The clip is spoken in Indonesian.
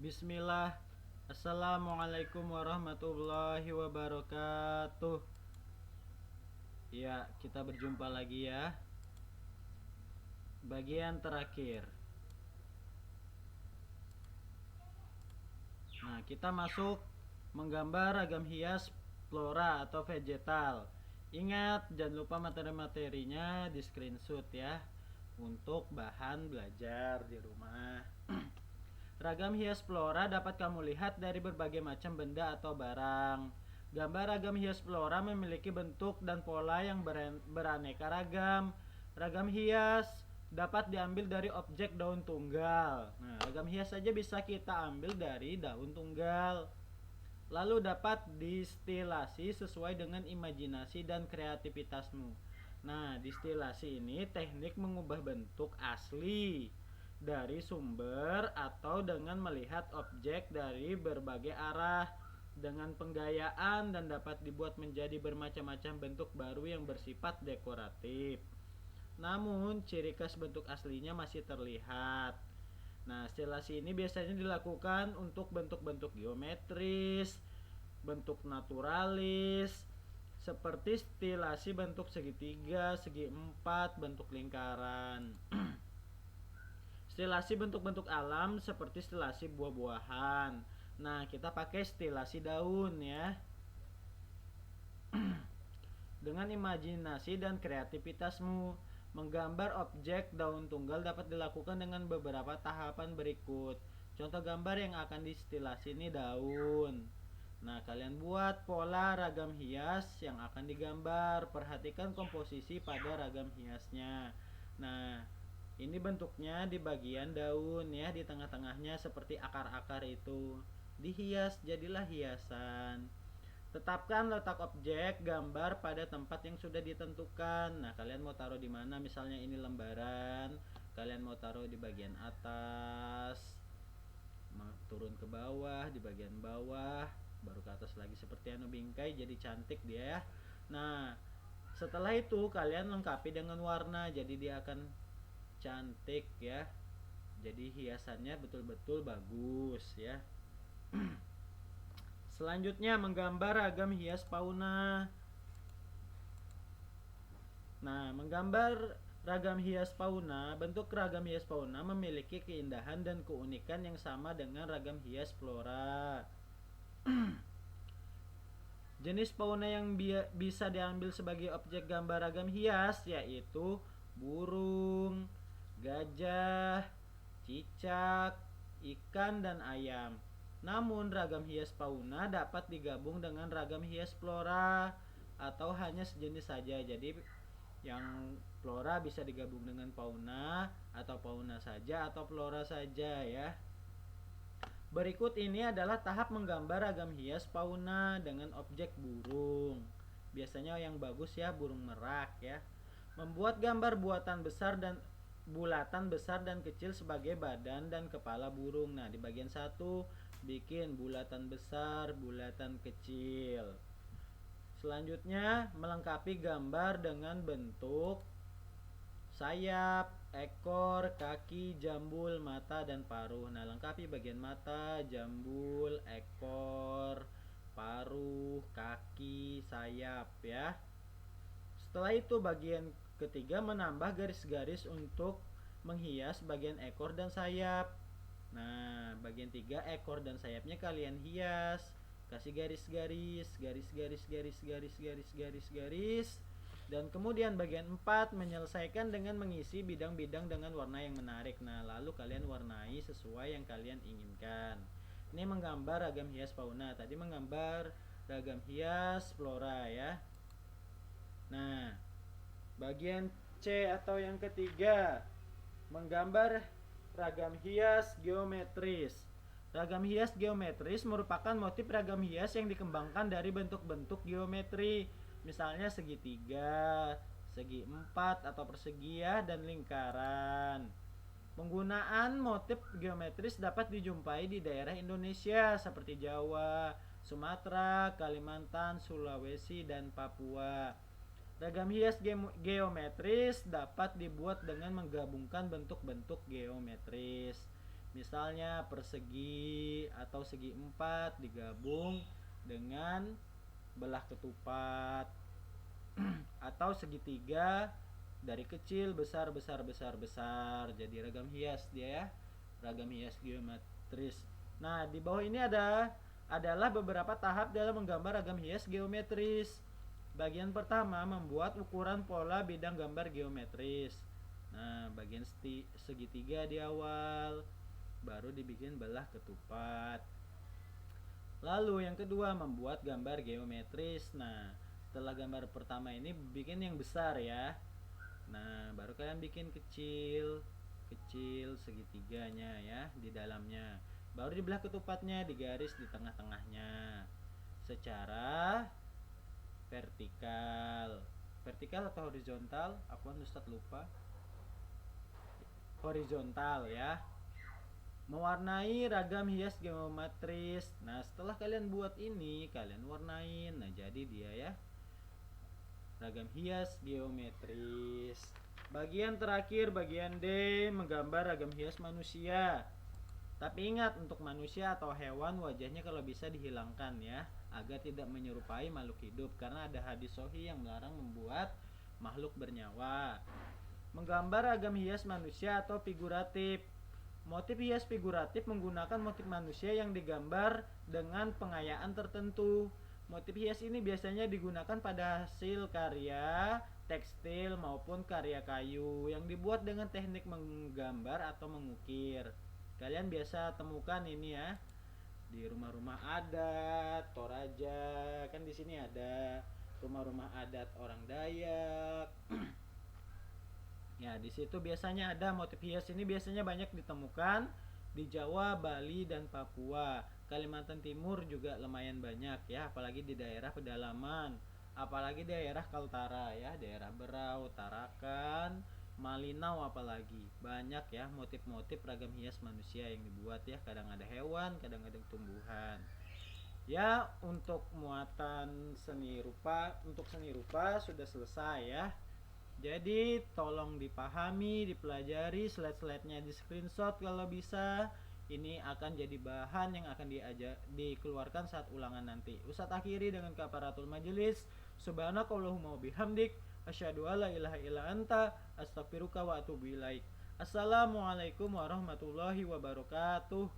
Bismillah. Assalamualaikum warahmatullahi wabarakatuh. Ya, kita berjumpa lagi ya. Bagian terakhir. Nah, kita masuk menggambar ragam hias flora atau vegetal. Ingat, jangan lupa materi-materinya di screenshot ya, untuk bahan belajar di rumah. Ragam hias flora dapat kamu lihat dari berbagai macam benda atau barang. Gambar ragam hias flora memiliki bentuk dan pola yang beraneka ragam. Ragam hias dapat diambil dari objek daun tunggal. Nah, ragam hias saja bisa kita ambil dari daun tunggal. Lalu dapat distilasi sesuai dengan imajinasi dan kreativitasmu. Nah, distilasi ini teknik mengubah bentuk asli dari sumber atau dengan melihat objek dari berbagai arah dengan penggayaan dan dapat dibuat menjadi bermacam-macam bentuk baru yang bersifat dekoratif. Namun, ciri khas bentuk aslinya masih terlihat. Nah, stilasi ini biasanya dilakukan untuk bentuk-bentuk geometris, bentuk naturalis, seperti stilasi bentuk segitiga, segi empat, bentuk lingkaran. Stilasi bentuk-bentuk alam seperti stilasi buah-buahan. Nah, kita pakai stilasi daun ya. Dengan imajinasi dan kreativitasmu, menggambar objek daun tunggal dapat dilakukan dengan beberapa tahapan berikut. Contoh gambar yang akan distilasi ini daun. Nah, kalian buat pola ragam hias yang akan digambar. Perhatikan komposisi pada ragam hiasnya. Nah, ini bentuknya di bagian daun ya, di tengah-tengahnya seperti akar-akar itu. Dihias, jadilah hiasan. Tetapkan letak objek gambar pada tempat yang sudah ditentukan. Nah, kalian mau taruh di mana? Misalnya ini lembaran, kalian mau taruh di bagian atas, turun ke bawah, di bagian bawah, baru ke atas lagi seperti anu bingkai, jadi cantik dia ya. Nah, setelah itu kalian lengkapi dengan warna, jadi dia akan cantik ya. Jadi hiasannya betul-betul bagus ya. Selanjutnya menggambar ragam hias fauna. Nah, menggambar ragam hias fauna, bentuk ragam hias fauna memiliki keindahan dan keunikan yang sama dengan ragam hias flora. Jenis fauna yang bisa diambil sebagai objek gambar ragam hias yaitu burung, gajah, cicak, ikan, dan ayam. Namun ragam hias fauna dapat digabung dengan ragam hias flora atau hanya sejenis saja. Jadi yang flora bisa digabung dengan fauna, atau fauna saja atau flora saja ya. Berikut ini adalah tahap menggambar ragam hias fauna dengan objek burung. Biasanya yang bagus ya burung merak ya. Membuat gambar bulatan besar dan kecil sebagai badan dan kepala burung. Nah, di bagian satu bikin bulatan besar, bulatan kecil. Selanjutnya melengkapi gambar dengan bentuk sayap, ekor, kaki, jambul, mata, dan paruh. Nah, lengkapi bagian mata, jambul, ekor, paruh, kaki, sayap ya. Setelah itu bagian ketiga menambah garis-garis untuk menghias bagian ekor dan sayap. Nah, bagian 3 ekor dan sayapnya kalian hias. Kasih garis-garis, garis-garis, garis-garis, garis-garis, garis. Dan kemudian bagian 4 menyelesaikan dengan mengisi bidang-bidang dengan warna yang menarik. Nah, lalu kalian warnai sesuai yang kalian inginkan. Ini menggambar ragam hias fauna. Tadi menggambar ragam hias flora ya. Nah, bagian C atau yang ketiga, menggambar ragam hias geometris. Ragam hias geometris merupakan motif ragam hias yang dikembangkan dari bentuk-bentuk geometri. Misalnya segitiga, segi empat atau persegi ya, dan lingkaran. Penggunaan motif geometris dapat dijumpai di daerah Indonesia seperti Jawa, Sumatera, Kalimantan, Sulawesi, dan Papua. Ragam hias geometris dapat dibuat dengan menggabungkan bentuk-bentuk geometris. Misalnya persegi atau segi 4 digabung dengan belah ketupat atau segitiga dari kecil besar besar besar besar, jadi ragam hias dia ya, ragam hias geometris. Nah di bawah ini adalah beberapa tahap dalam menggambar ragam hias geometris. Bagian pertama membuat ukuran pola bidang gambar geometris. Nah bagian segitiga di awal, baru dibikin belah ketupat. Lalu yang kedua membuat gambar geometris. Nah setelah gambar pertama ini bikin yang besar ya. Nah baru kalian bikin kecil kecil segitiganya ya di dalamnya. Baru dibelah ketupatnya, digaris di tengah-tengahnya secara vertikal. Vertikal atau horizontal? Aku Ustadz lupa. Horizontal ya. Mewarnai ragam hias geometris. Nah setelah kalian buat ini, kalian warnain. Nah jadi dia ya, ragam hias geometris. Bagian terakhir, bagian D, menggambar ragam hias manusia. Tapi ingat, untuk manusia atau hewan wajahnya kalau bisa dihilangkan ya, agar tidak menyerupai makhluk hidup, karena ada hadis sahih yang melarang membuat makhluk bernyawa. Menggambar ragam hias manusia atau figuratif. Motif hias figuratif menggunakan motif manusia yang digambar dengan pengayaan tertentu. Motif hias ini biasanya digunakan pada hasil karya tekstil maupun karya kayu yang dibuat dengan teknik menggambar atau mengukir. Kalian biasa temukan ini ya di rumah-rumah adat Toraja, kan di sini ada rumah-rumah adat orang Dayak. Ya, di situ biasanya ada motif hias ini, biasanya banyak ditemukan di Jawa, Bali, dan Papua. Kalimantan Timur juga lumayan banyak ya, apalagi di daerah pedalaman, apalagi daerah Kaltara ya, daerah Berau, Tarakan, Malinau, apalagi banyak ya motif-motif ragam hias manusia yang dibuat ya. Kadang ada hewan, kadang ada tumbuhan. Ya, untuk muatan seni rupa, untuk seni rupa sudah selesai ya. Jadi tolong dipahami, dipelajari, slide-slide-nya di screenshot kalau bisa. Ini akan jadi bahan yang akan dikeluarkan saat ulangan nanti. Ustadz akhiri dengan kafaratul majelis. Subhanakallahumma bihamdik, asyhadu alla ilaha illa anta, astaghfiruka wa atubu ilaik. Assalamualaikum warahmatullahi wabarakatuh.